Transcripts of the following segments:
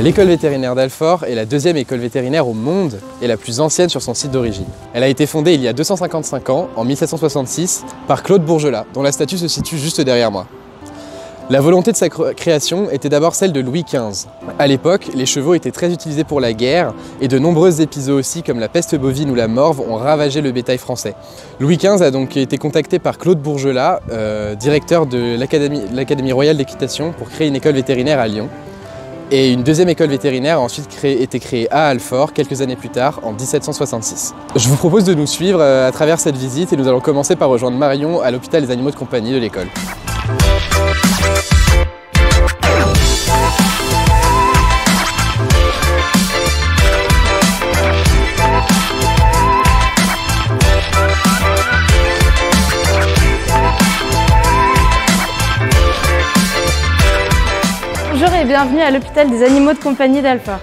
L'école vétérinaire d'Alfort est la deuxième école vétérinaire au monde et la plus ancienne sur son site d'origine. Elle a été fondée il y a 255 ans, en 1766, par Claude Bourgelat, dont la statue se situe juste derrière moi. La volonté de sa création était d'abord celle de Louis XV. À l'époque, les chevaux étaient très utilisés pour la guerre et de nombreuses épizooties comme la peste bovine ou la morve ont ravagé le bétail français. Louis XV a donc été contacté par Claude Bourgelat, directeur de l'Académie royale d'équitation, pour créer une école vétérinaire à Lyon. Et une deuxième école vétérinaire a ensuite été créée à Alfort quelques années plus tard, en 1766. Je vous propose de nous suivre à travers cette visite et nous allons commencer par rejoindre Marion à l'hôpital des animaux de compagnie de l'école. Bonjour et bienvenue à l'hôpital des animaux de compagnie d'Alfort.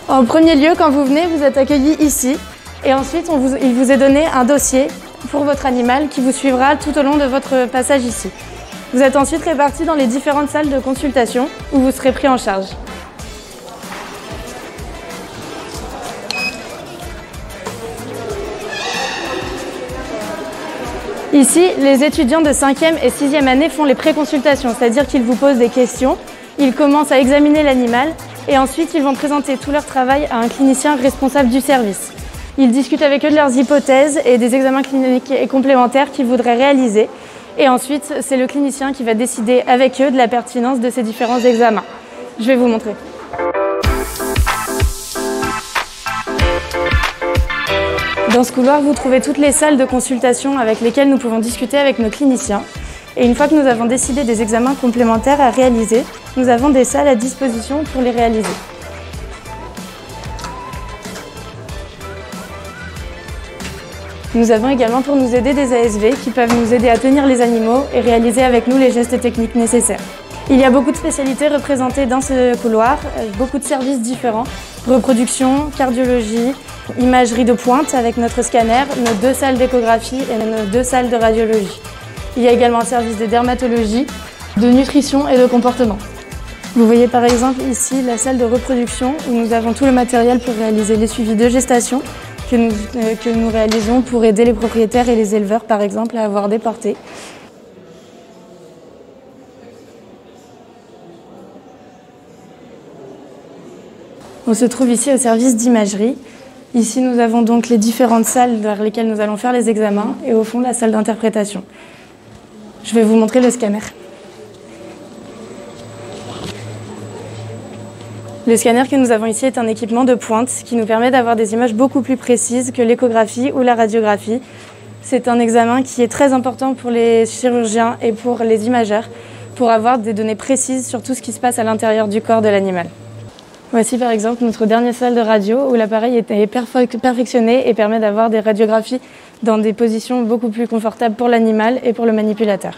En premier lieu, quand vous venez, vous êtes accueilli ici et ensuite il vous est donné un dossier pour votre animal qui vous suivra tout au long de votre passage ici. Vous êtes ensuite répartis dans les différentes salles de consultation où vous serez pris en charge. Ici, les étudiants de 5e et 6e année font les préconsultations, c'est-à-dire qu'ils vous posent des questions, ils commencent à examiner l'animal et ensuite ils vont présenter tout leur travail à un clinicien responsable du service. Ils discutent avec eux de leurs hypothèses et des examens cliniques et complémentaires qu'ils voudraient réaliser. Et ensuite, c'est le clinicien qui va décider avec eux de la pertinence de ces différents examens. Je vais vous montrer. Dans ce couloir, vous trouvez toutes les salles de consultation avec lesquelles nous pouvons discuter avec nos cliniciens. Et une fois que nous avons décidé des examens complémentaires à réaliser, nous avons des salles à disposition pour les réaliser. Nous avons également pour nous aider des ASV qui peuvent nous aider à tenir les animaux et réaliser avec nous les gestes techniques nécessaires. Il y a beaucoup de spécialités représentées dans ce couloir, beaucoup de services différents, reproduction, cardiologie, imagerie de pointe avec notre scanner, nos 2 salles d'échographie et nos 2 salles de radiologie. Il y a également un service de dermatologie, de nutrition et de comportement. Vous voyez par exemple ici la salle de reproduction où nous avons tout le matériel pour réaliser les suivis de gestation que nous réalisons pour aider les propriétaires et les éleveurs par exemple à avoir des portées. On se trouve ici au service d'imagerie. Ici, nous avons donc les différentes salles vers lesquelles nous allons faire les examens et au fond, la salle d'interprétation. Je vais vous montrer le scanner. Le scanner que nous avons ici est un équipement de pointe qui nous permet d'avoir des images beaucoup plus précises que l'échographie ou la radiographie. C'est un examen qui est très important pour les chirurgiens et pour les imageurs pour avoir des données précises sur tout ce qui se passe à l'intérieur du corps de l'animal. Voici par exemple notre dernière salle de radio où l'appareil est perfectionné et permet d'avoir des radiographies dans des positions beaucoup plus confortables pour l'animal et pour le manipulateur.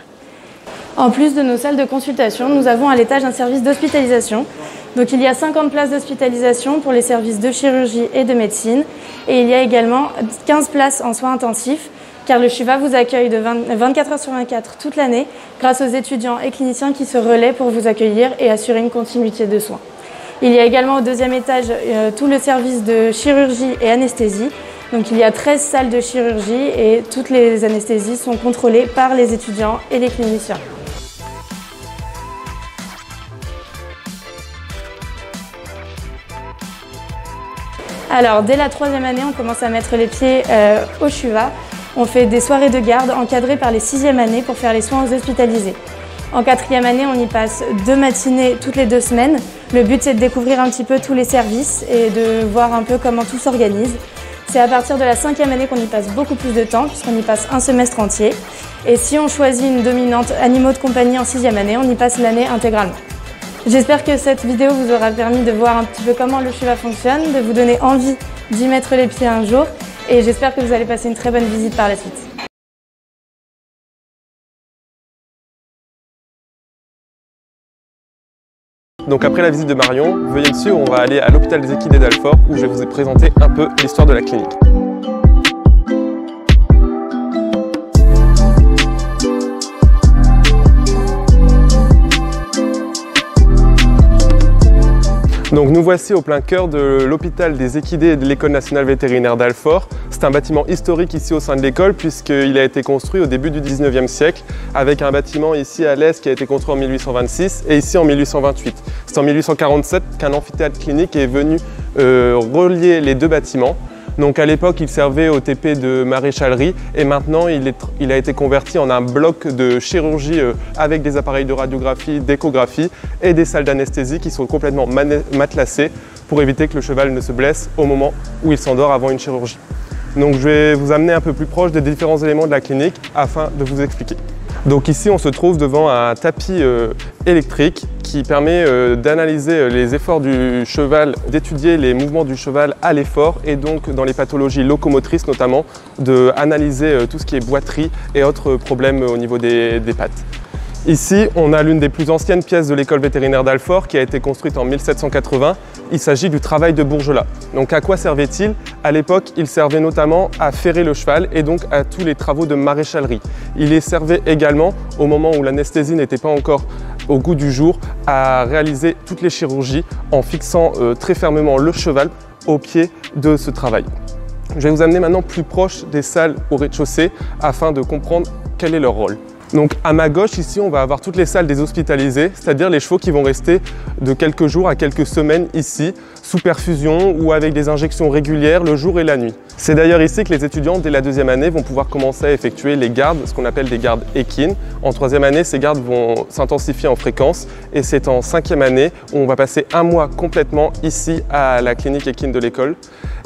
En plus de nos salles de consultation, nous avons à l'étage un service d'hospitalisation. Donc il y a 50 places d'hospitalisation pour les services de chirurgie et de médecine et il y a également 15 places en soins intensifs car le CHUVA vous accueille de 24 heures sur 24 toute l'année grâce aux étudiants et cliniciens qui se relaient pour vous accueillir et assurer une continuité de soins. Il y a également au 2e étage tout le service de chirurgie et anesthésie. Donc il y a 13 salles de chirurgie et toutes les anesthésies sont contrôlées par les étudiants et les cliniciens. Alors dès la 3e année, on commence à mettre les pieds au CHUVA. On fait des soirées de garde encadrées par les 6e années pour faire les soins aux hospitalisés. En 4e année, on y passe 2 matinées toutes les 2 semaines. Le but, c'est de découvrir un petit peu tous les services et de voir un peu comment tout s'organise. C'est à partir de la 5e année qu'on y passe beaucoup plus de temps, puisqu'on y passe un semestre entier. Et si on choisit une dominante animaux de compagnie en 6e année, on y passe l'année intégralement. J'espère que cette vidéo vous aura permis de voir un petit peu comment le CHUVA fonctionne, de vous donner envie d'y mettre les pieds un jour. Et j'espère que vous allez passer une très bonne visite par la suite. Donc après la visite de Marion, veuillez me suivre, on va aller à l'hôpital des équidés d'Alfort où je vais vous présenter un peu l'histoire de la clinique. Donc nous voici au plein cœur de l'hôpital des équidés de l'École nationale vétérinaire d'Alfort. C'est un bâtiment historique ici au sein de l'école puisqu'il a été construit au début du 19e siècle avec un bâtiment ici à l'est qui a été construit en 1826 et ici en 1828. C'est en 1847 qu'un amphithéâtre clinique est venu relier les deux bâtiments. Donc à l'époque, il servait au TP de maréchalerie et maintenant il a été converti en un bloc de chirurgie avec des appareils de radiographie, d'échographie et des salles d'anesthésie qui sont complètement matelassées pour éviter que le cheval ne se blesse au moment où il s'endort avant une chirurgie. Donc je vais vous amener un peu plus proche des différents éléments de la clinique afin de vous expliquer. Donc ici, on se trouve devant un tapis électrique qui permet d'analyser les efforts du cheval, d'étudier les mouvements du cheval à l'effort et donc dans les pathologies locomotrices notamment, d'analyser tout ce qui est boiterie et autres problèmes au niveau des pattes. Ici, on a l'une des plus anciennes pièces de l'école vétérinaire d'Alfort qui a été construite en 1780. Il s'agit du travail de Bourgelat. Donc à quoi servait-il? À l'époque, il servait notamment à ferrer le cheval et donc à tous les travaux de maréchalerie. Il les servait également, au moment où l'anesthésie n'était pas encore au goût du jour, à réaliser toutes les chirurgies en fixant très fermement le cheval au pied de ce travail. Je vais vous amener maintenant plus proche des salles au rez-de-chaussée afin de comprendre quel est leur rôle. Donc à ma gauche ici on va avoir toutes les salles des hospitalisés, c'est-à-dire les chevaux qui vont rester de quelques jours à quelques semaines ici, sous perfusion ou avec des injections régulières le jour et la nuit. C'est d'ailleurs ici que les étudiants dès la deuxième année vont pouvoir commencer à effectuer les gardes, ce qu'on appelle des gardes équines. En troisième année, ces gardes vont s'intensifier en fréquence et c'est en cinquième année où on va passer un mois complètement ici à la clinique équine de l'école.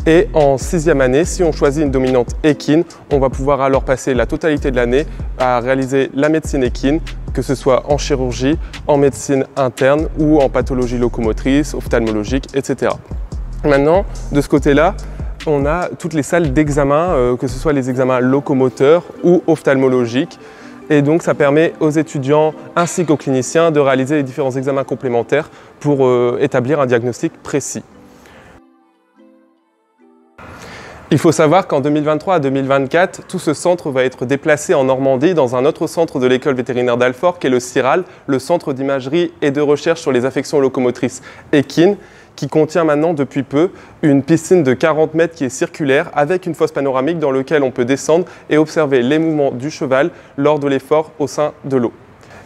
Et en sixième année, si on choisit une dominante équine, on va pouvoir alors passer la totalité de l'année à réaliser la médecine équine, que ce soit en chirurgie, en médecine interne ou en pathologie locomotrice, ophtalmologique, etc. Maintenant, de ce côté-là, on a toutes les salles d'examen, que ce soit les examens locomoteurs ou ophtalmologiques. Et donc ça permet aux étudiants ainsi qu'aux cliniciens de réaliser les différents examens complémentaires pour établir un diagnostic précis. Il faut savoir qu'en 2023 à 2024, tout ce centre va être déplacé en Normandie dans un autre centre de l'école vétérinaire d'Alfort qui est le CIRAL, le centre d'imagerie et de recherche sur les affections locomotrices équines, qui contient maintenant depuis peu une piscine de 40 mètres qui est circulaire avec une fosse panoramique dans laquelle on peut descendre et observer les mouvements du cheval lors de l'effort au sein de l'eau.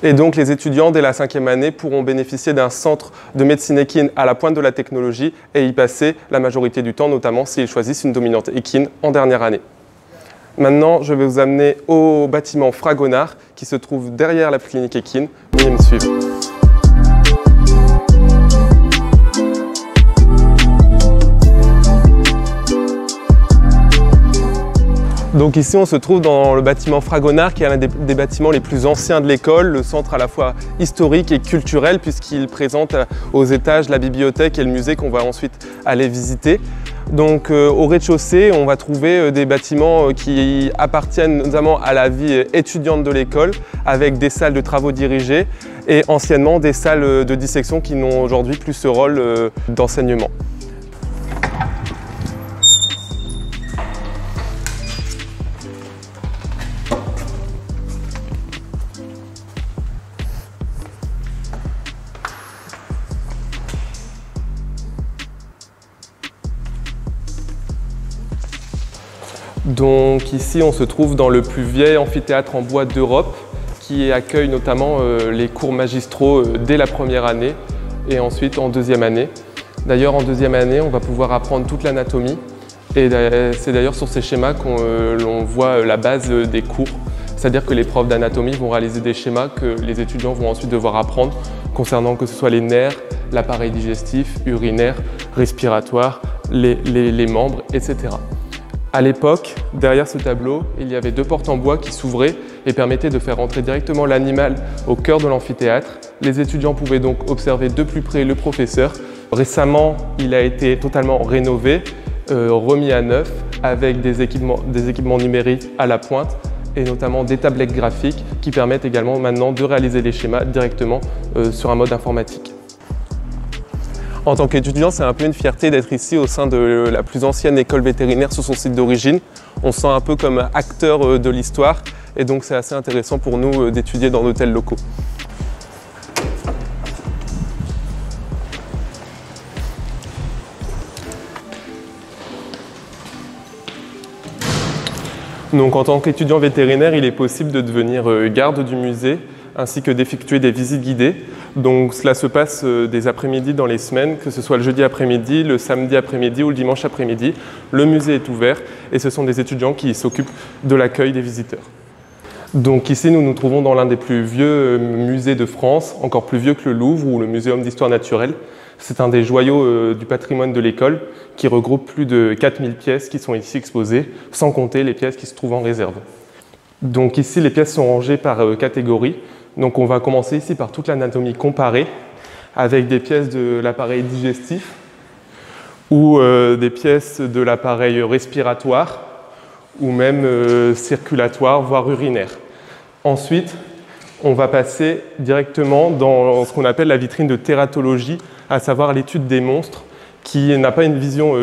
Et donc les étudiants dès la cinquième année pourront bénéficier d'un centre de médecine équine à la pointe de la technologie et y passer la majorité du temps, notamment s'ils choisissent une dominante équine en dernière année. Maintenant, je vais vous amener au bâtiment Fragonard qui se trouve derrière la clinique équine. Veuillez me suivre. Donc ici on se trouve dans le bâtiment Fragonard qui est l'un des bâtiments les plus anciens de l'école, le centre à la fois historique et culturel puisqu'il présente aux étages la bibliothèque et le musée qu'on va ensuite aller visiter. Donc au rez-de-chaussée on va trouver des bâtiments qui appartiennent notamment à la vie étudiante de l'école avec des salles de travaux dirigés et anciennement des salles de dissection qui n'ont aujourd'hui plus ce rôle d'enseignement. Donc ici on se trouve dans le plus vieil amphithéâtre en bois d'Europe qui accueille notamment les cours magistraux dès la première année et ensuite en deuxième année. D'ailleurs en deuxième année on va pouvoir apprendre toute l'anatomie et c'est d'ailleurs sur ces schémas qu'on voit la base des cours. C'est-à-dire que les profs d'anatomie vont réaliser des schémas que les étudiants vont ensuite devoir apprendre concernant que ce soit les nerfs, l'appareil digestif, urinaire, respiratoire, les membres, etc. À l'époque, derrière ce tableau, il y avait deux portes en bois qui s'ouvraient et permettaient de faire entrer directement l'animal au cœur de l'amphithéâtre. Les étudiants pouvaient donc observer de plus près le professeur. Récemment, il a été totalement rénové, remis à neuf avec des équipements numériques à la pointe et notamment des tablettes graphiques qui permettent également maintenant de réaliser les schémas directement sur un mode informatique. En tant qu'étudiant, c'est un peu une fierté d'être ici au sein de la plus ancienne école vétérinaire sur son site d'origine. On se sent un peu comme acteur de l'histoire et donc c'est assez intéressant pour nous d'étudier dans de tels locaux. Donc en tant qu'étudiant vétérinaire, il est possible de devenir garde du musée ainsi que d'effectuer des visites guidées. Donc cela se passe des après-midi dans les semaines, que ce soit le jeudi après-midi, le samedi après-midi ou le dimanche après-midi. Le musée est ouvert et ce sont des étudiants qui s'occupent de l'accueil des visiteurs. Donc ici, nous nous trouvons dans l'un des plus vieux musées de France, encore plus vieux que le Louvre ou le Muséum d'histoire naturelle. C'est un des joyaux du patrimoine de l'école qui regroupe plus de 4000 pièces qui sont ici exposées, sans compter les pièces qui se trouvent en réserve. Donc ici, les pièces sont rangées par catégorie. Donc on va commencer ici par toute l'anatomie comparée, avec des pièces de l'appareil digestif ou des pièces de l'appareil respiratoire ou même circulatoire, voire urinaire. Ensuite, on va passer directement dans ce qu'on appelle la vitrine de tératologie, à savoir l'étude des monstres, qui n'a pas une vision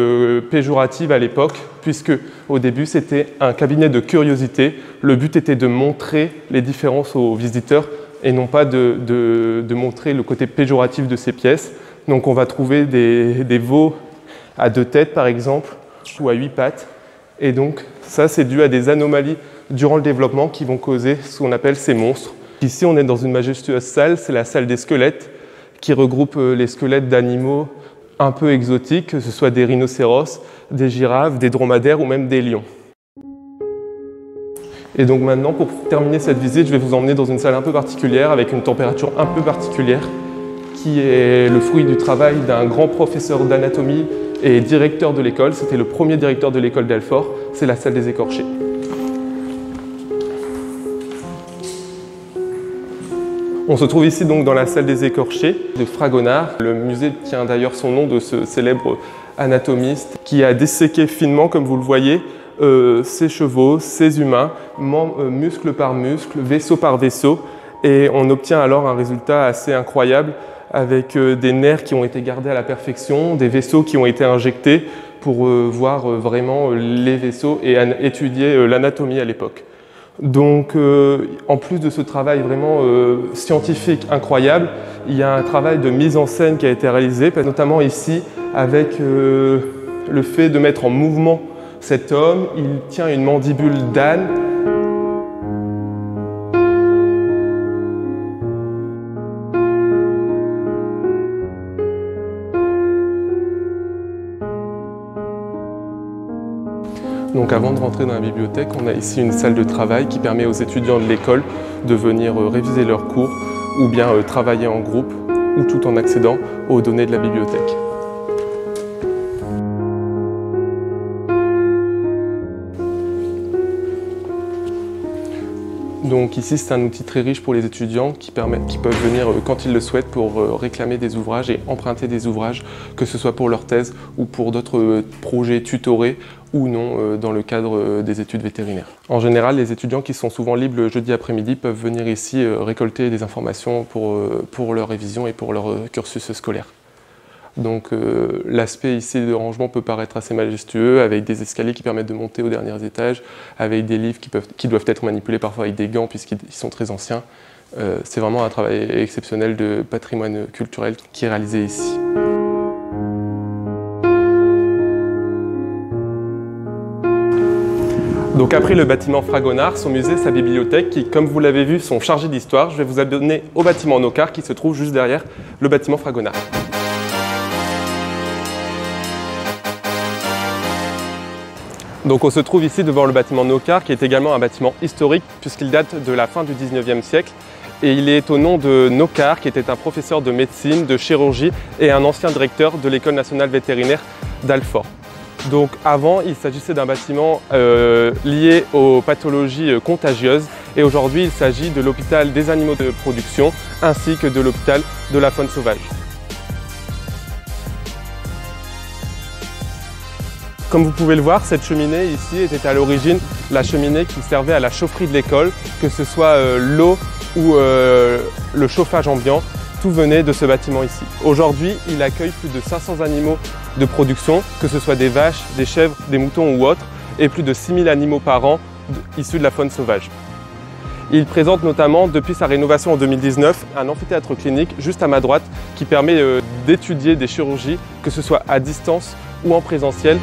péjorative à l'époque, puisque au début c'était un cabinet de curiosité. Le but était de montrer les différences aux visiteurs et non pas de montrer le côté péjoratif de ces pièces. Donc on va trouver des veaux à 2 têtes par exemple, ou à 8 pattes. Et donc ça c'est dû à des anomalies durant le développement qui vont causer ce qu'on appelle ces monstres. Ici on est dans une majestueuse salle, c'est la salle des squelettes, qui regroupe les squelettes d'animaux un peu exotiques, que ce soit des rhinocéros, des girafes, des dromadaires ou même des lions. Et donc maintenant, pour terminer cette visite, je vais vous emmener dans une salle un peu particulière, avec une température un peu particulière, qui est le fruit du travail d'un grand professeur d'anatomie et directeur de l'école. C'était le premier directeur de l'école d'Alfort, c'est la salle des écorchés. On se trouve ici donc dans la salle des écorchés de Fragonard. Le musée tient d'ailleurs son nom de ce célèbre anatomiste qui a disséqué finement, comme vous le voyez, ces chevaux, ces humains, muscle par muscle, vaisseau par vaisseau, et on obtient alors un résultat assez incroyable avec des nerfs qui ont été gardés à la perfection, des vaisseaux qui ont été injectés pour voir vraiment les vaisseaux et étudier l'anatomie à l'époque. Donc, en plus de ce travail vraiment scientifique incroyable, il y a un travail de mise en scène qui a été réalisé, notamment ici avec le fait de mettre en mouvement cet homme. Il tient une mandibule d'âne. Donc avant de rentrer dans la bibliothèque, on a ici une salle de travail qui permet aux étudiants de l'école de venir réviser leurs cours ou bien travailler en groupe ou tout en accédant aux données de la bibliothèque. Donc ici c'est un outil très riche pour les étudiants qui peuvent venir quand ils le souhaitent pour réclamer des ouvrages et emprunter des ouvrages, que ce soit pour leur thèse ou pour d'autres projets tutorés ou non dans le cadre des études vétérinaires. En général, les étudiants qui sont souvent libres le jeudi après-midi peuvent venir ici récolter des informations pour leur révision et pour leur cursus scolaire. Donc l'aspect ici de rangement peut paraître assez majestueux, avec des escaliers qui permettent de monter aux derniers étages, avec des livres qui doivent être manipulés parfois avec des gants puisqu'ils sont très anciens. C'est vraiment un travail exceptionnel de patrimoine culturel qui est réalisé ici. Donc après le bâtiment Fragonard, son musée, sa bibliothèque, qui, comme vous l'avez vu, sont chargés d'histoire, je vais vous amener au bâtiment Nocard qui se trouve juste derrière le bâtiment Fragonard. Donc on se trouve ici devant le bâtiment Nocard, qui est également un bâtiment historique puisqu'il date de la fin du 19e siècle. Et il est au nom de Nocard, qui était un professeur de médecine, de chirurgie et un ancien directeur de l'École nationale vétérinaire d'Alfort. Donc avant, il s'agissait d'un bâtiment lié aux pathologies contagieuses et aujourd'hui, il s'agit de l'hôpital des animaux de production ainsi que de l'hôpital de la faune sauvage. Comme vous pouvez le voir, cette cheminée ici était à l'origine la cheminée qui servait à la chaufferie de l'école, que ce soit l'eau ou le chauffage ambiant, tout venait de ce bâtiment ici. Aujourd'hui, il accueille plus de 500 animaux de production, que ce soit des vaches, des chèvres, des moutons ou autres, et plus de 6000 animaux par an issus de la faune sauvage. Il présente notamment, depuis sa rénovation en 2019, un amphithéâtre clinique juste à ma droite qui permet d'étudier des chirurgies, que ce soit à distance ou en présentiel.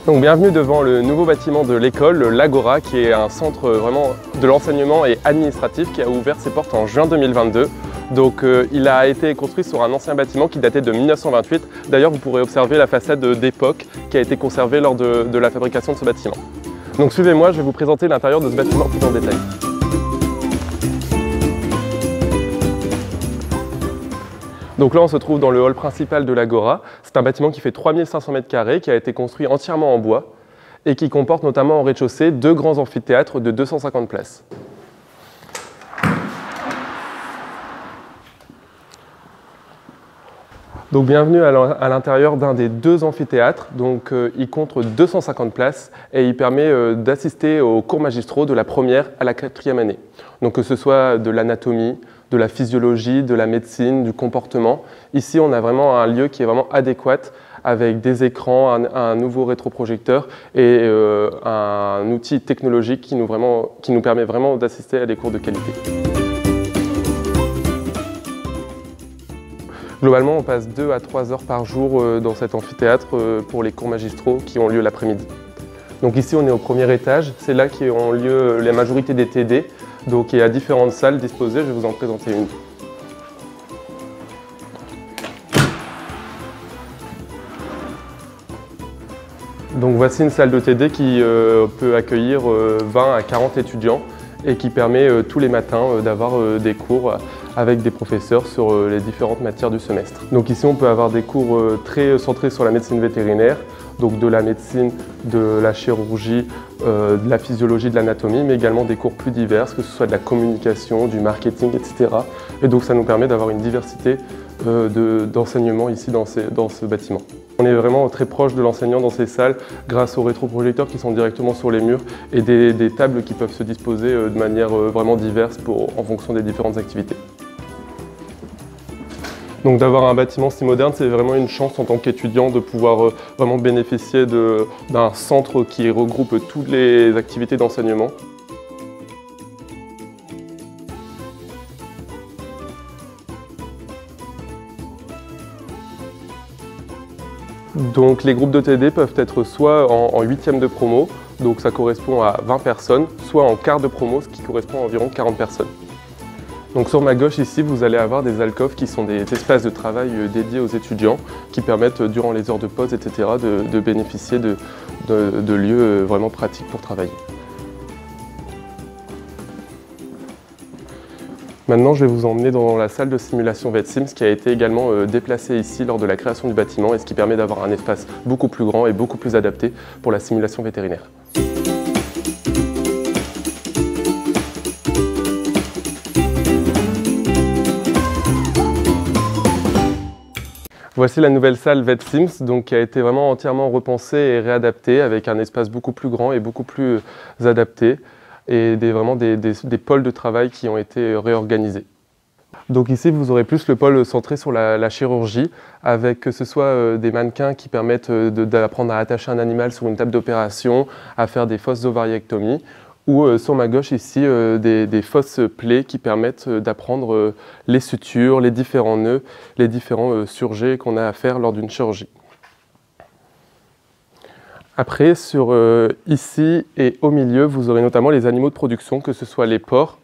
Donc bienvenue devant le nouveau bâtiment de l'école, l'Agora, qui est un centre vraiment de l'enseignement et administratif qui a ouvert ses portes en juin 2022. Donc il a été construit sur un ancien bâtiment qui datait de 1928. D'ailleurs, vous pourrez observer la façade d'époque qui a été conservée lors de la fabrication de ce bâtiment. Donc suivez-moi, je vais vous présenter l'intérieur de ce bâtiment plus en détail. Donc là, on se trouve dans le hall principal de l'Agora. C'est un bâtiment qui fait 3500 m², qui a été construit entièrement en bois et qui comporte notamment en rez-de-chaussée 2 grands amphithéâtres de 250 places. Donc bienvenue à l'intérieur d'un des 2 amphithéâtres. Donc il compte 250 places et il permet d'assister aux cours magistraux de la 1re à la 4e année. Donc que ce soit de l'anatomie, de la physiologie, de la médecine, du comportement. Ici, on a vraiment un lieu qui est vraiment adéquat avec des écrans, un nouveau rétroprojecteur et un outil technologique qui nous permet vraiment d'assister à des cours de qualité. Globalement, on passe 2 à 3 heures par jour dans cet amphithéâtre pour les cours magistraux qui ont lieu l'après-midi. Donc ici, on est au 1er étage. C'est là qu'ont lieu la majorité des TD. Donc il y a différentes salles disposées, je vais vous en présenter une. Donc voici une salle de TD qui peut accueillir 20 à 40 étudiants et qui permet tous les matins d'avoir des cours avec des professeurs sur les différentes matières du semestre. Donc ici on peut avoir des cours très centrés sur la médecine vétérinaire, donc de la médecine, de la chirurgie, de la physiologie, de l'anatomie, mais également des cours plus divers, que ce soit de la communication, du marketing, etc. Et donc ça nous permet d'avoir une diversité d'enseignements ici dans ce bâtiment. On est vraiment très proche de l'enseignant dans ces salles grâce aux rétroprojecteurs qui sont directement sur les murs et des tables qui peuvent se disposer de manière vraiment diverse en fonction des différentes activités. Donc d'avoir un bâtiment si moderne, c'est vraiment une chance en tant qu'étudiant de pouvoir vraiment bénéficier d'un centre qui regroupe toutes les activités d'enseignement. Donc les groupes de TD peuvent être soit en 8e de promo, donc ça correspond à 20 personnes, soit en quart de promo, ce qui correspond à environ 40 personnes. Donc sur ma gauche ici, vous allez avoir des alcôves qui sont des espaces de travail dédiés aux étudiants qui permettent durant les heures de pause, etc. de bénéficier de lieux vraiment pratiques pour travailler. Maintenant, je vais vous emmener dans la salle de simulation VetSims qui a été également déplacée ici lors de la création du bâtiment et ce qui permet d'avoir un espace beaucoup plus grand et beaucoup plus adapté pour la simulation vétérinaire. Voici la nouvelle salle VetSims, donc qui a été vraiment entièrement repensée et réadaptée avec un espace beaucoup plus grand et beaucoup plus adapté et vraiment des pôles de travail qui ont été réorganisés. Donc ici, vous aurez plus le pôle centré sur la chirurgie, avec que ce soit des mannequins qui permettent d'apprendre à attacher un animal sur une table d'opération, à faire des fausses ovariectomies, ou sur ma gauche ici, des fausses plaies qui permettent d'apprendre les sutures, les différents nœuds, les différents surjets qu'on a à faire lors d'une chirurgie. Après, ici et au milieu, vous aurez notamment les animaux de production, que ce soit les porcs,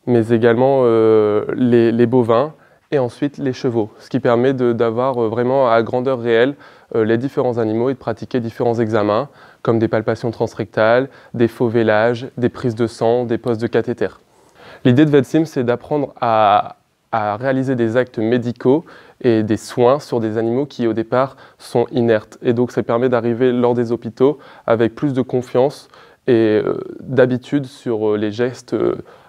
mais également les bovins et ensuite les chevaux, ce qui permet d'avoir vraiment à grandeur réelle les différents animaux et de pratiquer différents examens, comme des palpations transrectales, des faux vélages, des prises de sang, des poses de cathéter. L'idée de VetSims, c'est d'apprendre à réaliser des actes médicaux et des soins sur des animaux qui au départ sont inertes. Et donc ça permet d'arriver lors des hôpitaux avec plus de confiance et d'habitude sur les gestes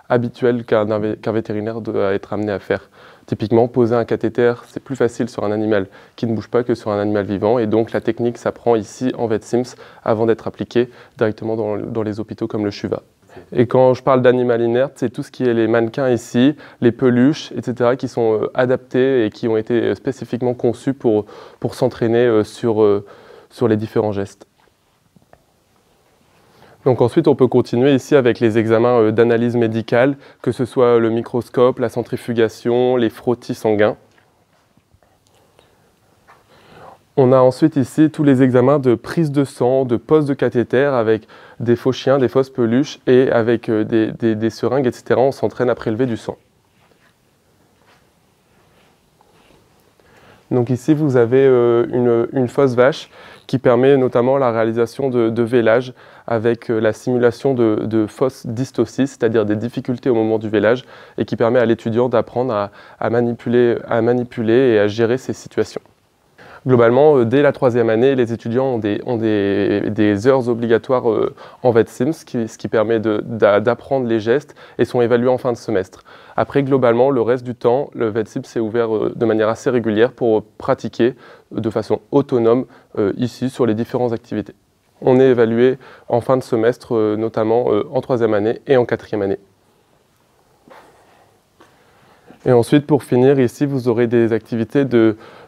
habituels qu'un vétérinaire doit être amené à faire. Typiquement, poser un cathéter, c'est plus facile sur un animal qui ne bouge pas que sur un animal vivant. Et donc la technique s'apprend ici en VetSims avant d'être appliquée directement dans les hôpitaux comme le CHUVA. Et quand je parle d'animal inerte, c'est tout ce qui est les mannequins ici, les peluches, etc. qui sont adaptés et qui ont été spécifiquement conçus pour s'entraîner sur les différents gestes. Donc ensuite, on peut continuer ici avec les examens d'analyse médicale, que ce soit le microscope, la centrifugation, les frottis sanguins. On a ensuite ici tous les examens de prise de sang, de pose de cathéter avec des faux chiens, des fausses peluches et avec des seringues, etc. On s'entraîne à prélever du sang. Donc ici, vous avez une fausse vache qui permet notamment la réalisation de vélage avec la simulation de fausses dystocies, c'est-à-dire des difficultés au moment du vélage, et qui permet à l'étudiant d'apprendre à manipuler et à gérer ces situations. Globalement, dès la 3e année, les étudiants ont des heures obligatoires en VetSims, ce qui permet d'apprendre les gestes et sont évalués en fin de semestre. Après, globalement, le reste du temps, le VetSims est ouvert de manière assez régulière pour pratiquer de façon autonome ici sur les différentes activités. On est évalué en fin de semestre, notamment en 3e année et en 4e année. Et ensuite, pour finir, ici, vous aurez des activités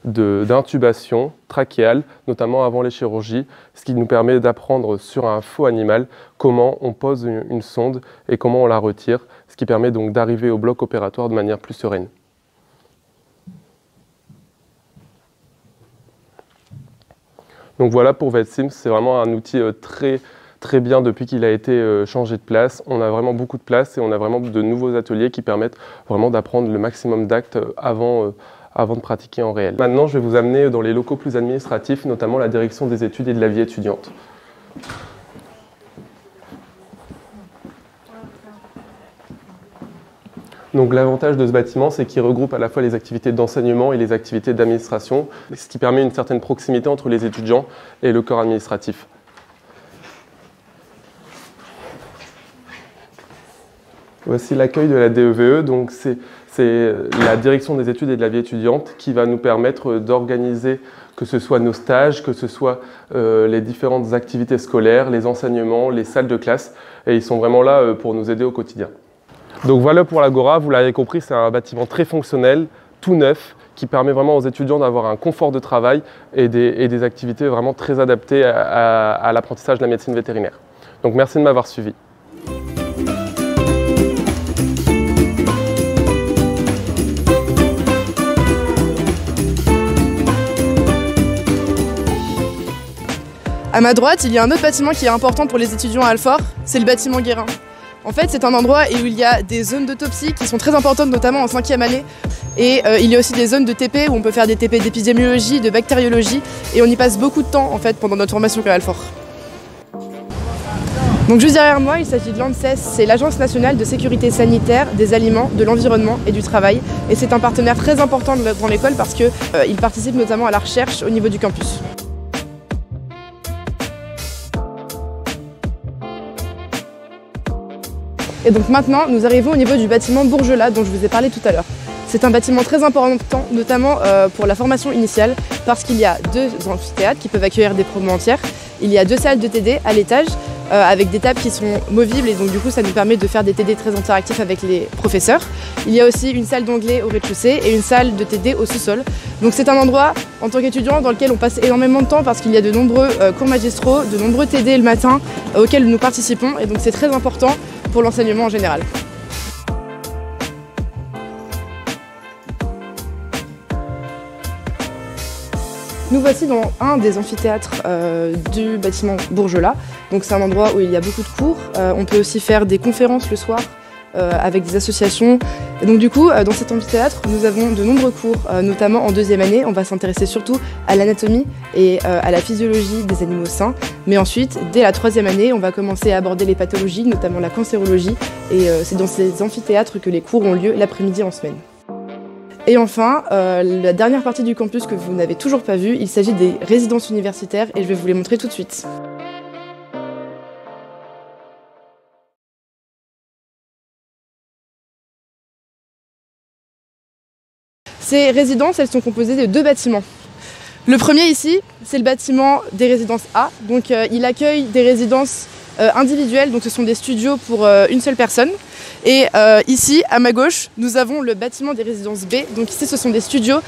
d'intubation trachéale, notamment avant les chirurgies, ce qui nous permet d'apprendre sur un faux animal comment on pose une sonde et comment on la retire, ce qui permet donc d'arriver au bloc opératoire de manière plus sereine. Donc voilà pour VetSims, c'est vraiment un outil très bien depuis qu'il a été changé de place. On a vraiment beaucoup de place et on a vraiment de nouveaux ateliers qui permettent vraiment d'apprendre le maximum d'actes avant de pratiquer en réel. Maintenant, je vais vous amener dans les locaux plus administratifs, notamment la direction des études et de la vie étudiante. Donc l'avantage de ce bâtiment, c'est qu'il regroupe à la fois les activités d'enseignement et les activités d'administration, ce qui permet une certaine proximité entre les étudiants et le corps administratif. Voici l'accueil de la DEVE, donc c'est la direction des études et de la vie étudiante qui va nous permettre d'organiser que ce soit nos stages, que ce soit les différentes activités scolaires, les enseignements, les salles de classe, et ils sont vraiment là pour nous aider au quotidien. Donc voilà pour l'Agora, vous l'avez compris, c'est un bâtiment très fonctionnel, tout neuf, qui permet vraiment aux étudiants d'avoir un confort de travail et des activités vraiment très adaptées à l'apprentissage de la médecine vétérinaire. Donc merci de m'avoir suivi. À ma droite, il y a un autre bâtiment qui est important pour les étudiants à Alfort, c'est le bâtiment Guérin. En fait, c'est un endroit où il y a des zones d'autopsie qui sont très importantes, notamment en 5e année. Et il y a aussi des zones de TP où on peut faire des TP d'épidémiologie, de bactériologie. Et on y passe beaucoup de temps en fait pendant notre formation à Alfort. Donc juste derrière moi, il s'agit de l'ANSES, c'est l'Agence nationale de sécurité sanitaire des aliments, de l'environnement et du travail. Et c'est un partenaire très important dans l'école parce qu'il participe notamment à la recherche au niveau du campus. Et donc maintenant, nous arrivons au niveau du bâtiment Bourgelat dont je vous ai parlé tout à l'heure. C'est un bâtiment très important, notamment pour la formation initiale, parce qu'il y a 2 amphithéâtres qui peuvent accueillir des promos entières. Il y a 2 salles de TD à l'étage, avec des tables qui sont movibles et donc du coup ça nous permet de faire des TD très interactifs avec les professeurs. Il y a aussi une salle d'anglais au rez-de-chaussée et une salle de TD au sous-sol. Donc c'est un endroit, en tant qu'étudiant, dans lequel on passe énormément de temps parce qu'il y a de nombreux cours magistraux, de nombreux TD le matin auxquels nous participons et donc c'est très important pour l'enseignement en général. Nous voici dans un des amphithéâtres du bâtiment Bourgelat. Donc c'est un endroit où il y a beaucoup de cours. On peut aussi faire des conférences le soir avec des associations. Et donc du coup, dans cet amphithéâtre, nous avons de nombreux cours, notamment en 2e année. On va s'intéresser surtout à l'anatomie et à la physiologie des animaux sains. Mais ensuite, dès la 3e année, on va commencer à aborder les pathologies, notamment la cancérologie. Et c'est dans ces amphithéâtres que les cours ont lieu l'après-midi en semaine. Et enfin, la dernière partie du campus que vous n'avez toujours pas vue, il s'agit des résidences universitaires et je vais vous les montrer tout de suite. Ces résidences, elles sont composées de 2 bâtiments. Le premier ici, c'est le bâtiment des résidences A, donc il accueille des résidences individuels, donc ce sont des studios pour une seule personne. Et ici, à ma gauche, nous avons le bâtiment des résidences B. Donc ici, ce sont des studios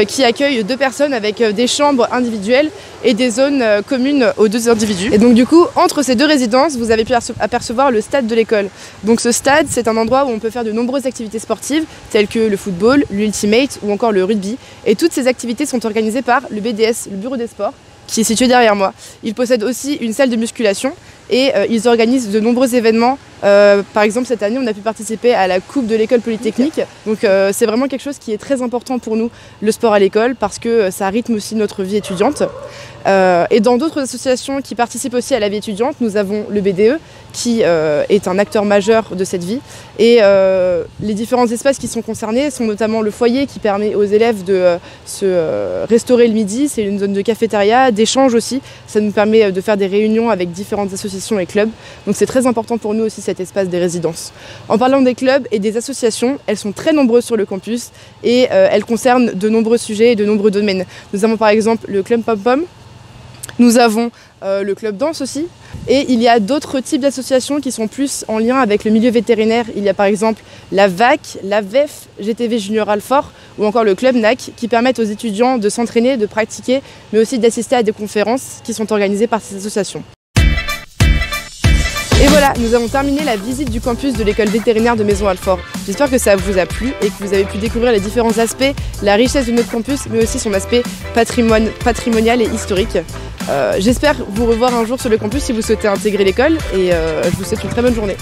qui accueillent 2 personnes avec des chambres individuelles et des zones communes aux 2 individus. Et donc du coup, entre ces 2 résidences, vous avez pu apercevoir le stade de l'école. Donc ce stade, c'est un endroit où on peut faire de nombreuses activités sportives, telles que le football, l'ultimate ou encore le rugby. Et toutes ces activités sont organisées par le BDS, le Bureau des sports, qui est situé derrière moi. Ils possèdent aussi une salle de musculation et ils organisent de nombreux événements. Par exemple, cette année, on a pu participer à la Coupe de l'école polytechnique. Donc c'est vraiment quelque chose qui est très important pour nous, le sport à l'école, parce que ça rythme aussi notre vie étudiante. Et dans d'autres associations qui participent aussi à la vie étudiante, nous avons le BDE, qui est un acteur majeur de cette vie. Et les différents espaces qui sont concernés sont notamment le foyer qui permet aux élèves de se restaurer le midi. C'est une zone de cafétéria, d'échange aussi. Ça nous permet de faire des réunions avec différentes associations et clubs. Donc c'est très important pour nous aussi cet espace des résidences. En parlant des clubs et des associations, elles sont très nombreuses sur le campus et elles concernent de nombreux sujets et de nombreux domaines. Nous avons par exemple le club pom-pom. Nous avons le club danse aussi. Et il y a d'autres types d'associations qui sont plus en lien avec le milieu vétérinaire. Il y a par exemple la VAC, la VEF, GTV Junior Alfort ou encore le club NAC qui permettent aux étudiants de s'entraîner, de pratiquer, mais aussi d'assister à des conférences qui sont organisées par ces associations. Et voilà, nous avons terminé la visite du campus de l'école vétérinaire de Maisons-Alfort. J'espère que ça vous a plu et que vous avez pu découvrir les différents aspects, la richesse de notre campus, mais aussi son aspect patrimonial et historique. J'espère vous revoir un jour sur le campus si vous souhaitez intégrer l'école et je vous souhaite une très bonne journée.